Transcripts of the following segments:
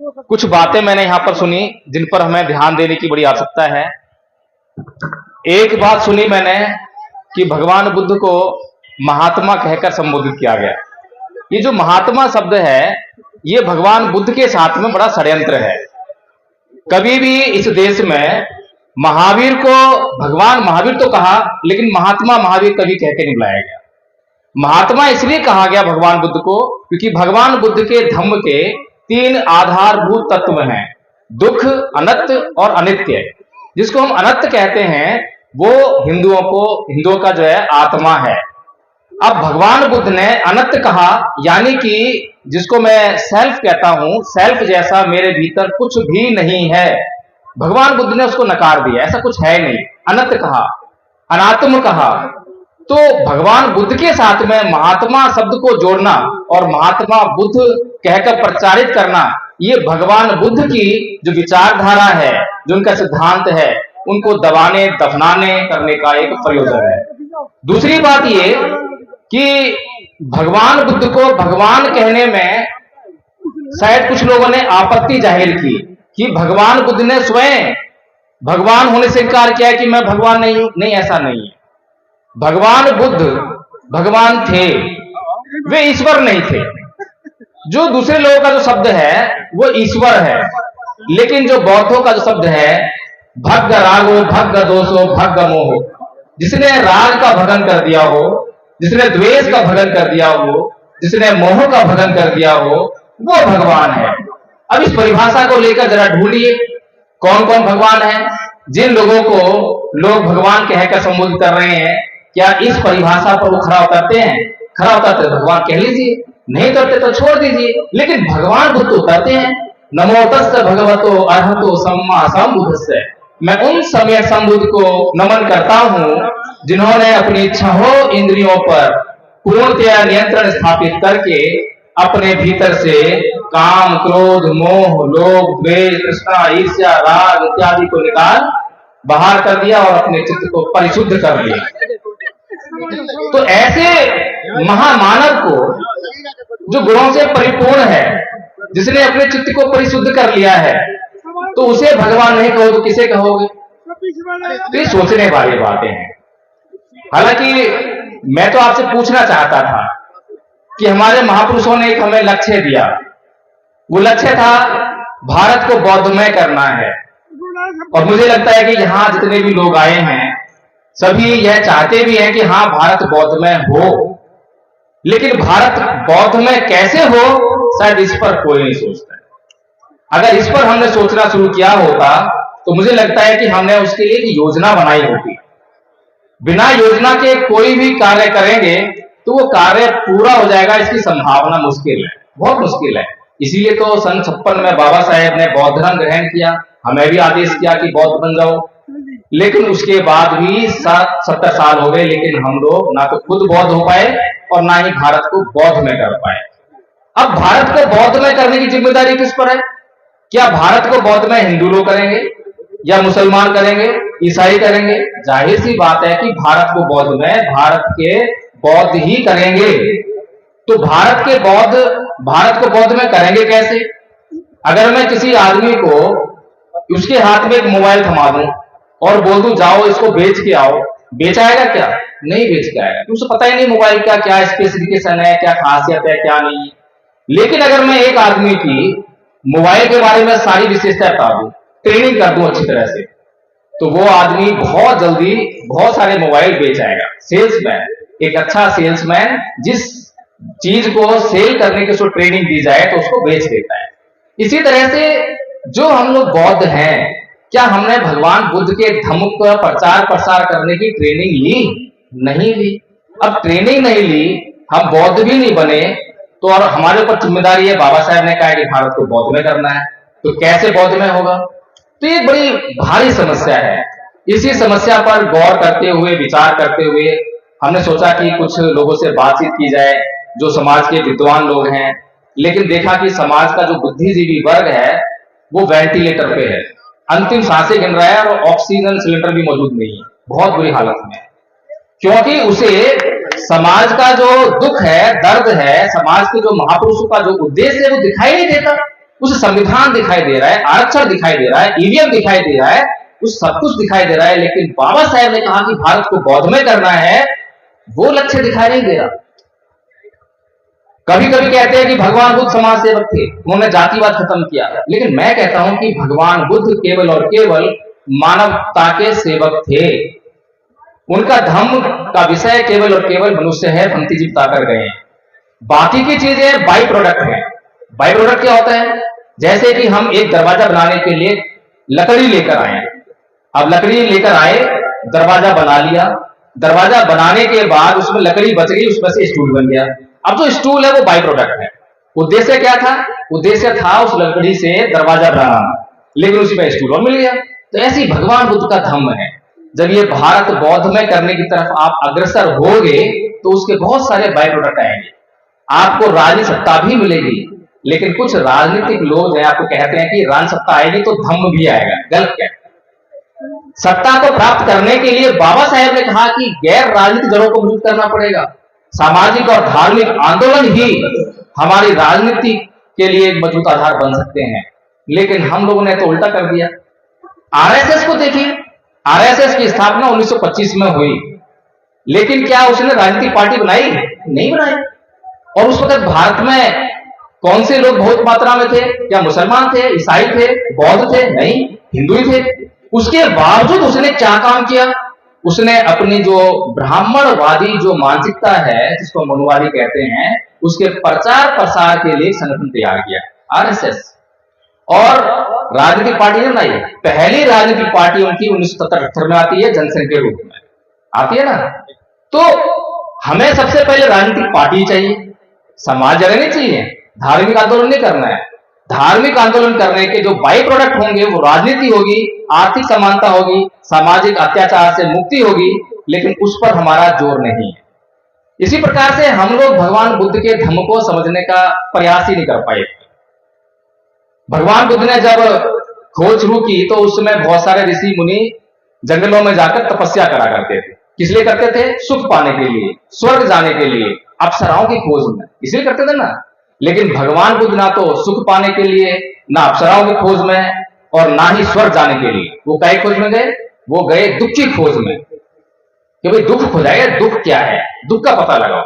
कुछ बातें मैंने यहां पर सुनी जिन पर हमें ध्यान देने की बड़ी आवश्यकता है। एक बात सुनी मैंने कि भगवान बुद्ध को महात्मा कहकर संबोधित किया गया। ये जो महात्मा शब्द है, ये भगवान बुद्ध के साथ में बड़ा षड्यंत्र है। कभी भी इस देश में महावीर को भगवान महावीर तो कहा, लेकिन महात्मा महावीर कभी कह के नहीं बुलाया गया। महात्मा इसलिए कहा गया भगवान बुद्ध को क्योंकि भगवान बुद्ध के धम्म के 3 आधारभूत तत्व हैं, दुख, अनत्त और अनित्य। जिसको हम अनत्त कहते हैं वो हिंदुओं का जो है आत्मा है। अब भगवान बुद्ध ने अनंत कहा, यानी कि जिसको मैं सेल्फ कहता हूं, सेल्फ जैसा मेरे भीतर कुछ भी नहीं है, भगवान बुद्ध ने उसको नकार दिया, ऐसा कुछ है नहीं। अनंत कहा, अनात्म कहा। तो भगवान बुद्ध के साथ में महात्मा शब्द को जोड़ना और महात्मा बुद्ध कहकर प्रचारित करना, ये भगवान बुद्ध की जो विचारधारा है, जो उनका सिद्धांत है, उनको दबाने दफनाने करने का एक प्रयोजन है। दूसरी बात ये कि भगवान बुद्ध को भगवान कहने में शायद कुछ लोगों ने आपत्ति जाहिर की कि भगवान बुद्ध ने स्वयं भगवान होने से इनकार किया कि मैं भगवान नहीं हूं। नहीं, ऐसा नहीं है। भगवान बुद्ध भगवान थे, वे ईश्वर नहीं थे। जो दूसरे लोगों का जो शब्द है वो ईश्वर है, लेकिन जो बौद्धों का जो शब्द है भग्ग रागो भग्ग दोषो भग्ग मोहो, जिसने राग का भगन कर दिया हो, जिसने द्वेष का भगन कर दिया हो, जिसने मोह का भगन कर दिया हो, वो भगवान है। अब इस परिभाषा को लेकर जरा ढूंढिए कौन कौन भगवान है। जिन लोगों को लोग भगवान कहकर संबोधित कर रहे हैं, क्या इस परिभाषा पर वो खरा उतरते हैं? खरा उतरते भगवान कह लीजिए, नहीं उतरते तो छोड़ दीजिए, लेकिन भगवान बुद्ध उतरते हैं। नमो तस्य भगवतो अरहतो सम्मा सम्बुद्धस्य। मैं उन समय संबुद्ध को नमन करता हूं जिन्होंने अपनी इच्छा हो इंद्रियों पर पूर्णतया नियंत्रण स्थापित करके अपने भीतर से काम, क्रोध, मोह, लोभ, द्वेष, तृष्णा, ईर्ष्या, राग इत्यादि को निकाल बाहर कर दिया और अपने चित्त को परिशुद्ध कर दिया। तो ऐसे महामानव को जो गुणों से परिपूर्ण है, जिसने अपने चित्त को परिशुद्ध कर लिया है, तो उसे भगवान नहीं कहो तो किसे कहोगे? तो ये सोचने वाली बातें हैं। हालांकि मैं तो आपसे पूछना चाहता था कि हमारे महापुरुषों ने एक हमें लक्ष्य दिया। वो लक्ष्य था भारत को बौद्धमय करना है, और मुझे लगता है कि यहां जितने भी लोग आए हैं सभी यह चाहते भी हैं कि हाँ भारत बौद्धमय हो, लेकिन भारत बौद्धमय कैसे हो शायद इस पर कोई नहीं सोचता है। अगर इस पर हमने सोचना शुरू किया होता तो मुझे लगता है कि हमने उसके लिए एक योजना बनाई होती। बिना योजना के कोई भी कार्य करेंगे तो वो कार्य पूरा हो जाएगा, इसकी संभावना मुश्किल है, बहुत मुश्किल है। इसीलिए तो सन 56 में बाबा साहेब ने बौद्ध धर्म ग्रहण किया, हमें भी आदेश किया कि बौद्ध बन जाओ, लेकिन उसके बाद भी 70 साल हो गए, लेकिन हम लोग ना तो खुद बौद्ध हो पाए और ना ही भारत को बौद्ध में कर पाए। अब भारत को बौद्ध में करने की जिम्मेदारी किस पर है? क्या भारत को बौद्ध में हिंदू लोग करेंगे या मुसलमान करेंगे, ईसाई करेंगे? जाहिर सी बात है कि भारत को बौद्ध में भारत के बौद्ध ही करेंगे। तो भारत को बौद्ध में करेंगे कैसे? अगर मैं किसी आदमी को उसके हाथ में एक मोबाइल थमा दूं और बोल दूं जाओ इसको बेच के आओ, बेच आएगा क्या? नहीं बेच के आएगा, उसे पता ही नहीं मोबाइल का क्या स्पेसिफिकेशन है, क्या खासियत है, क्या नहीं। लेकिन अगर मैं एक आदमी की मोबाइल के बारे में सारी विशेषता बता दूं, ट्रेनिंग कर दूं अच्छी तरह से, तो वो आदमी बहुत जल्दी बहुत सारे मोबाइल बेच आएगा। सेल्समैन, एक अच्छा सेल्समैन जिस चीज को सेल करने की उसको ट्रेनिंग दी जाए तो उसको बेच देता है। इसी तरह से जो हम लोग बौद्ध हैं, क्या हमने भगवान बुद्ध के धम्म का प्रचार प्रसार करने की ट्रेनिंग ली? नहीं ली। अब ट्रेनिंग नहीं ली, हम बौद्ध भी नहीं बने, तो और हमारे ऊपर जिम्मेदारी है, बाबा साहब ने कहा कि भारत को बौद्ध में करना है, तो कैसे बौद्ध में होगा? तो ये बड़ी भारी समस्या है। इसी समस्या पर गौर करते हुए, विचार करते हुए हमने सोचा कि कुछ लोगों से बातचीत की जाए जो समाज के विद्वान लोग हैं। लेकिन देखा कि समाज का जो बुद्धिजीवी वर्ग है वो वेंटिलेटर पे है, अंतिम सांसें गिन रहा है और ऑक्सीजन सिलेंडर भी मौजूद नहीं है, बहुत बुरी हालत में है, क्योंकि उसे समाज का जो दुख है, दर्द है, समाज के जो महापुरुषों का जो उद्देश्य है वो दिखाई नहीं देता। उस संविधान दिखाई दे रहा है, आरक्षण दिखाई दे रहा है, ईवीएम दिखाई दे रहा है, उस सब कुछ दिखाई दे रहा है, लेकिन बाबा साहेब ने कहा कि भारत को बौद्धमय करना है, वो लक्ष्य दिखाई नहीं दे रहा। कभी कभी कहते हैं कि भगवान बुद्ध समाज सेवक थे, उन्होंने जातिवाद खत्म किया, लेकिन मैं कहता हूं कि भगवान बुद्ध केवल और केवल मानवता के सेवक थे। उनका धर्म का विषय केवल और केवल मनुष्य है, पंथी जीवता कर गए हैं। बाकी की चीजें बाई प्रोडक्ट है। बाई प्रोडक्ट क्या होता है? जैसे कि हम एक दरवाजा बनाने के लिए लकड़ी लेकर आए, अब लकड़ी लेकर आए, दरवाजा बना लिया, दरवाजा बनाने के बाद उसमें लकड़ी बच गई, उसमें से स्टूल बन गया। अब जो स्टूल है वो बाई प्रोडक्ट है। उद्देश्य क्या था? उद्देश्य था उस लकड़ी से दरवाजा बनाना, लेकिन उसमें स्टूल और मिल गया। तो ऐसी भगवान बुद्ध का धम्म है। जब ये भारत बौद्धमय करने की तरफ आप अग्रसर होगे तो उसके बहुत सारे बाई प्रोडक्ट आएंगे। आपको राजनीतिक सत्ता भी मिलेगी, लेकिन कुछ राजनीतिक लोग हैं आपको कहते हैं कि राज सत्ता आएगी तो धम्म भी आएगा। गलत क्या? सत्ता को प्राप्त करने के लिए बाबा साहेब ने कहा कि गैर राजनीतिक जड़ों को मजबूत करना पड़ेगा। सामाजिक और धार्मिक आंदोलन ही हमारी राजनीति के लिए एक मजबूत आधार बन सकते हैं, लेकिन हम लोगों ने तो उल्टा कर दिया। आरएसएस को देखिए, आरएसएस की स्थापना 1925 में हुई, लेकिन क्या उसने राजनीतिक पार्टी बनाई? नहीं बनाई। और उस वक्त भारत में कौन से लोग बहुत मात्रा में थे? क्या मुसलमान थे, ईसाई थे, बौद्ध थे? नहीं, हिंदू ही थे। उसके बावजूद उसने क्या काम किया? उसने अपनी जो ब्राह्मणवादी जो मानसिकता है, जिसको मनुवादी कहते हैं, उसके प्रचार प्रसार के लिए संगठन तैयार किया, आरएसएस। और राजनीतिक पार्टी ने बनाई। पहली राजनीतिक पार्टी उनकी 1977 में आती है, जनसंघ के रूप में आती है ना। तो हमें सबसे पहले राजनीतिक पार्टी चाहिए, समाज जगह नहीं चाहिए, धार्मिक आंदोलन नहीं करना है। धार्मिक आंदोलन करने के जो बाई प्रोडक्ट होंगे वो राजनीति होगी, आर्थिक समानता होगी, सामाजिक अत्याचार से मुक्ति होगी, लेकिन उस पर हमारा जोर नहीं है। इसी प्रकार से हम लोग भगवान बुद्ध के धम्म को समझने का प्रयास ही नहीं कर पाए। भगवान बुद्ध ने जब खोज शुरू की तो उस समय बहुत सारे ऋषि मुनि जंगलों में जाकर तपस्या करा करते थे। किस लिए करते थे? सुख पाने के लिए, स्वर्ग जाने के लिए, अप्सराओं की खोज में, इसलिए करते थे ना। लेकिन भगवान बुद्ध ना तो सुख पाने के लिए, ना अप्सराओं की खोज में, और ना ही स्वर्ग जाने के लिए। वो काय खोज में गए? वो गए दुख की खोज में, कि भाई दुख खोजाएगा, दुख क्या है, दुख का पता लगाओ।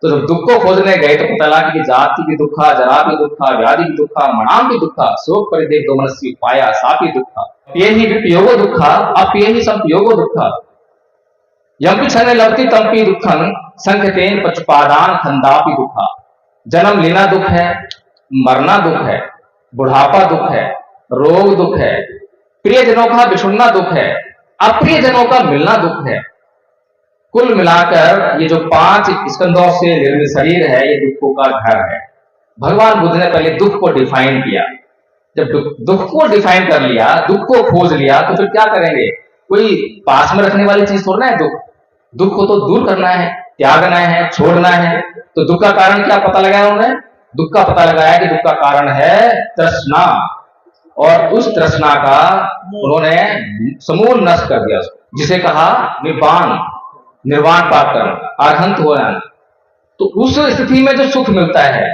तो जब दुख को खोजने गए तो पता लगा कि जाति की दुखा, जरा की दुखा, व्याधि की दुखा, मणाम की दुखा, शोक परिदेव दो मनस्वी पाया सापी दुखा, ये ही विपयोगो दुखा, अप्ये ही संपयोगो दुखा, यम क्षण लवती तंपी दुखन, संखतेन पचपादान खंदापी दुखा। जन्म लेना दुख है, मरना दुख है, बुढ़ापा दुख है, रोग दुख है, प्रियजनों का बिछुड़ना दुख है, अप्रिय जनों का मिलना दुख है। कुल मिलाकर ये जो 5 स्कंदों से निर्मित शरीर है, ये दुखों का घर है। भगवान बुद्ध ने पहले दुख को डिफाइन किया। जब दुख को डिफाइन कर लिया, दुख को खोज लिया, तो फिर क्या करेंगे? कोई पास में रखने वाली चीज थोड़ा है दुख। दुख को तो दूर करना है, त्यागना है, छोड़ना है। तो दुख का कारण क्या पता लगाया उन्होंने? दुख का पता लगाया कि दुख का कारण है तृष्णा, और उस तृष्णा का उन्होंने समूल नष्ट कर दिया, जिसे कहा निर्वाण, निर्वाण प्राप्त करना, अरहंत हो जाना। तो उस स्थिति में जो सुख मिलता है,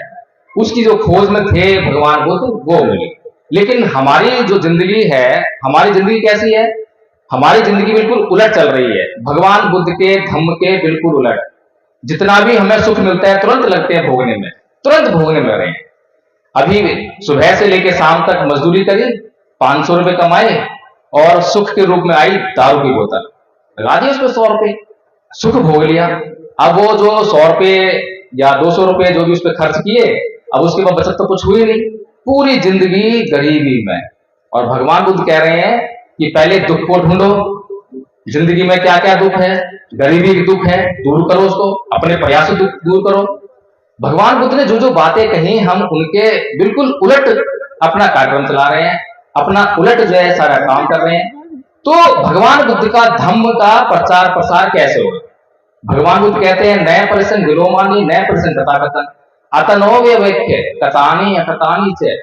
उसकी जो खोज में थे भगवान बुद्ध, वो मिली। लेकिन हमारी जो जिंदगी है, हमारी जिंदगी कैसी है? हमारी जिंदगी बिल्कुल उलट चल रही है, भगवान बुद्ध के धम्म के बिल्कुल उलट। जितना भी हमें सुख मिलता है तुरंत लगते हैं भोगने में, तुरंत भोगने में रहे हैं। अभी सुबह से लेकर शाम तक मजदूरी करी, 500 रुपए कमाए, और सुख के रूप में आई दारू की बोतल, लगा दी उसमें 100 रुपए, सुख भोग लिया। अब वो जो 100 रुपए या 200 रुपए जो भी उस पर खर्च किए, अब उसके बाद बचत तो कुछ हुई नहीं, पूरी जिंदगी गरीबी में। और भगवान बुद्ध कह रहे हैं कि पहले दुख को ढूंढो, जिंदगी में क्या क्या दुख है, गरीबी की दुख है, दूर करो उसको, अपने प्रयास से दुख दूर करो। भगवान बुद्ध ने जो जो बातें कही, हम उनके बिल्कुल उलट अपना कार्यक्रम चला रहे हैं, अपना उलट जो है सारा काम कर रहे हैं। तो भगवान बुद्ध का धम्म का प्रचार प्रसार कैसे होगा? भगवान बुद्ध कहते हैं नए परिसन विलोमानी, नए परिसन तथाकथन, अतनोव्य वैक्य कथानी अकथानी से।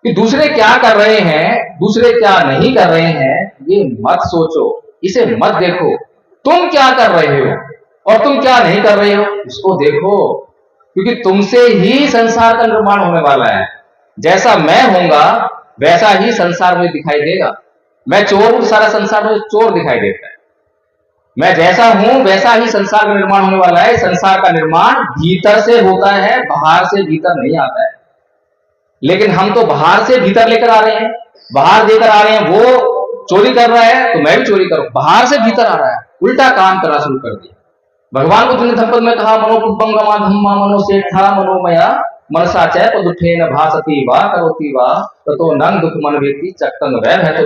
कि दूसरे क्या कर रहे हैं, दूसरे क्या नहीं कर रहे हैं, ये मत सोचो, इसे मत देखो। तुम क्या कर रहे हो और तुम क्या नहीं कर रहे हो, इसको देखो, क्योंकि तुमसे ही संसार का निर्माण होने वाला है। जैसा मैं होऊंगा वैसा ही संसार मुझे दिखाई देगा। मैं चोर हूं, सारा संसार मुझे चोर दिखाई देता है। मैं जैसा हूं वैसा ही संसार का निर्माण होने वाला है। संसार का निर्माण भीतर से होता है, बाहर से भीतर नहीं आता है। लेकिन हम तो बाहर से भीतर लेकर आ रहे हैं, बाहर देकर आ रहे हैं। वो चोरी कर रहा है तो मैं भी चोरी करूं, बाहर से भीतर आ रहा है, उल्टा काम करना शुरू कर दिया। भगवान बुद्ध ने धम्पद में कहा, मनोपुब्बंगमा धम्मा मनोसेठा मनोमया मनसा च पदुठेन भासति वा करोति वा ततो नंग दुख मन वेति चक्कन वै भय तो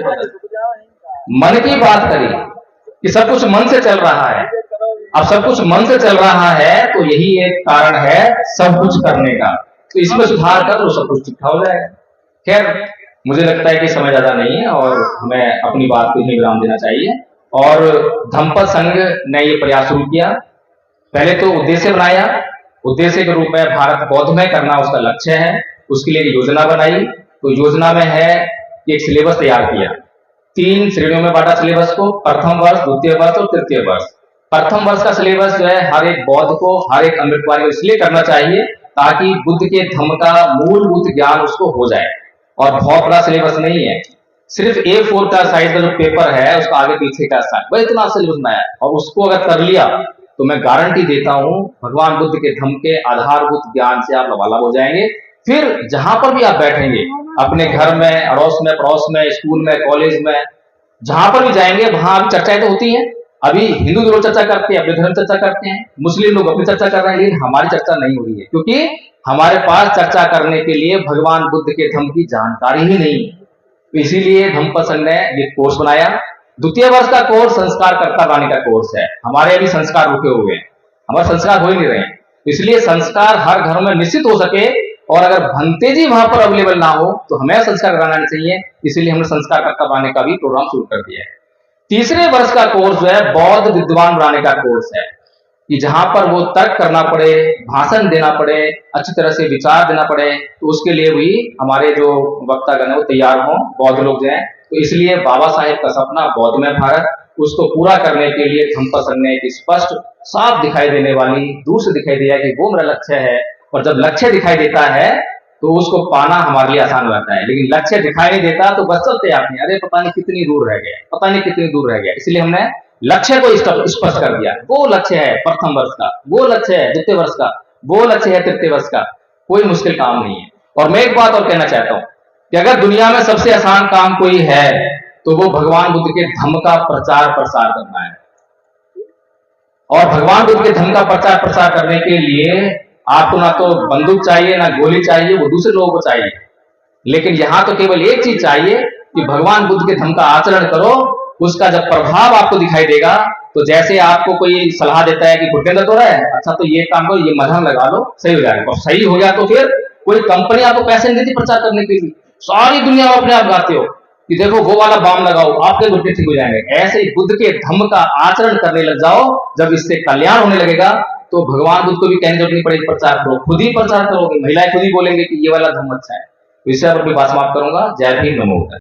मन की बात करी कि सब कुछ मन से चल रहा है। अब सब कुछ मन से चल रहा है तो यही एक कारण है सब कुछ करने का। तो इसमें सुधार कर तो सब कुछ ठीक हो जाएगा। खैर, मुझे लगता है कि समय ज्यादा नहीं है और हमें अपनी बात को यहीं विराम देना चाहिए। और धम्पद संघ ने ये प्रयास शुरू किया। पहले तो उद्देश्य बनाया, उद्देश्य के रूप में भारत बौद्धमय करना उसका लक्ष्य है। उसके लिए योजना बनाई। तो योजना में है कि एक सिलेबस तैयार किया। 3 श्रेणियों में बांटा सिलेबस को, प्रथम वर्ष, द्वितीय वर्ष और तृतीय वर्ष। प्रथम वर्ष का सिलेबस जो है हर एक बौद्ध को, हर एक अमृतवादी को इसलिए करना चाहिए ताकि बुद्ध के धम्म का मूलभूत ज्ञान उसको हो जाए। और बहुत बड़ा सिलेबस नहीं है, सिर्फ A4 का साइज का जो पेपर है उसका आगे पीछे का साइज, वह इतना सिलेबस बनाया है। और उसको अगर कर लिया तो मैं गारंटी देता हूं भगवान बुद्ध के धम्म के आधारभूत ज्ञान से आप लबालब हो जाएंगे। फिर जहां पर भी आप बैठेंगे, अपने घर में, अड़ोस में, पड़ोस में, स्कूल में, कॉलेज में, जहां पर भी जाएंगे वहां अभी चर्चाएं तो होती हैं। अभी हिंदू लोग चर्चा करते हैं, अपने धर्म चर्चा करते हैं, मुस्लिम लोग अपनी चर्चा कर रहे हैं, लेकिन हमारी चर्चा नहीं हो रही है क्योंकि हमारे पास चर्चा करने के लिए भगवान बुद्ध के धम्म की जानकारी ही नहीं है। तो इसीलिए धम्पद संघ ने ये कोर्स बनाया। द्वितीय वर्ष का कोर्स संस्कार कर्ता बनाने का कोर्स है। हमारे अभी संस्कार रुके हुए हैं, हमारे संस्कार हो ही नहीं रहे हैं। इसलिए संस्कार हर घर में निश्चित हो सके और अगर भंते जी वहां पर अवेलेबल ना हो तो हमें संस्कार कराना चाहिए। इसलिए हमने संस्कार कर्ता बनाने का भी प्रोग्राम शुरू कर दिया है। तीसरे वर्ष का कोर्स जो है बौद्ध विद्वान बनाने का कोर्स है कि जहां पर वो तर्क करना पड़े, भाषण देना पड़े, अच्छी तरह से विचार देना पड़े, तो उसके लिए भी हमारे जो वक्तागण है वो तैयार हों, बौद्ध लोग जो हैं। तो इसलिए बाबा साहेब का सपना बौद्धमय भारत, उसको पूरा करने के लिए धम्पद संघ ने एक स्पष्ट, साफ दिखाई देने वाली, दूर से दिखाई दिया कि वो मेरा लक्ष्य है। और जब लक्ष्य दिखाई देता है तो उसको पाना हमारे लिए आसान रहता है। लेकिन लक्ष्य दिखाई नहीं देता तो बस चलते आते हैं, अरे पता नहीं कितनी दूर रह गया, पता नहीं कितनी दूर रह गया। इसलिए हमने लक्ष्य को स्पष्ट कर दिया। वो लक्ष्य है प्रथम वर्ष का, वो लक्ष्य है द्वितीय वर्ष का, वो लक्ष्य है तृतीय वर्ष का। कोई मुश्किल काम नहीं है। और मैं एक बात और कहना चाहता हूं कि अगर दुनिया में सबसे आसान काम कोई है तो वो भगवान बुद्ध के धम्म का प्रचार प्रसार करना है। और भगवान बुद्ध के धम्म का प्रचार प्रसार करने के लिए आपको ना तो बंदूक चाहिए, ना गोली चाहिए, वो दूसरे लोगों को चाहिए। लेकिन यहां तो केवल एक चीज चाहिए कि भगवान बुद्ध के धम्म का आचरण करो। उसका जब प्रभाव आपको दिखाई देगा तो जैसे आपको कोई सलाह देता है कि घुटने दर्द हो रहा है, अच्छा तो ये काम करो, ये मलहम लगा लो, सही हो जाएगा। और सही हो गया तो फिर कोई कंपनी आपको पैसे नहीं देती प्रचार करने के लिए, सारी दुनिया में अपने आप गाते हो कि देखो वो वाला बाम लगाओ, आपके घुटने ठीक हो जाएंगे। ऐसे ही बुद्ध के धम्म का आचरण करने लग जाओ। जब इससे कल्याण होने लगेगा तो भगवान बुद्ध को भी कहने जरूरत नहीं पड़ेगी, प्रचार करो, खुद ही प्रचार करोगे। महिलाएं खुद ही बोलेंगे कि ये वाला धम्म अच्छा है। तो इससे अपनी बात समाप्त करूंगा। जय भीम, नमो बुद्धाय।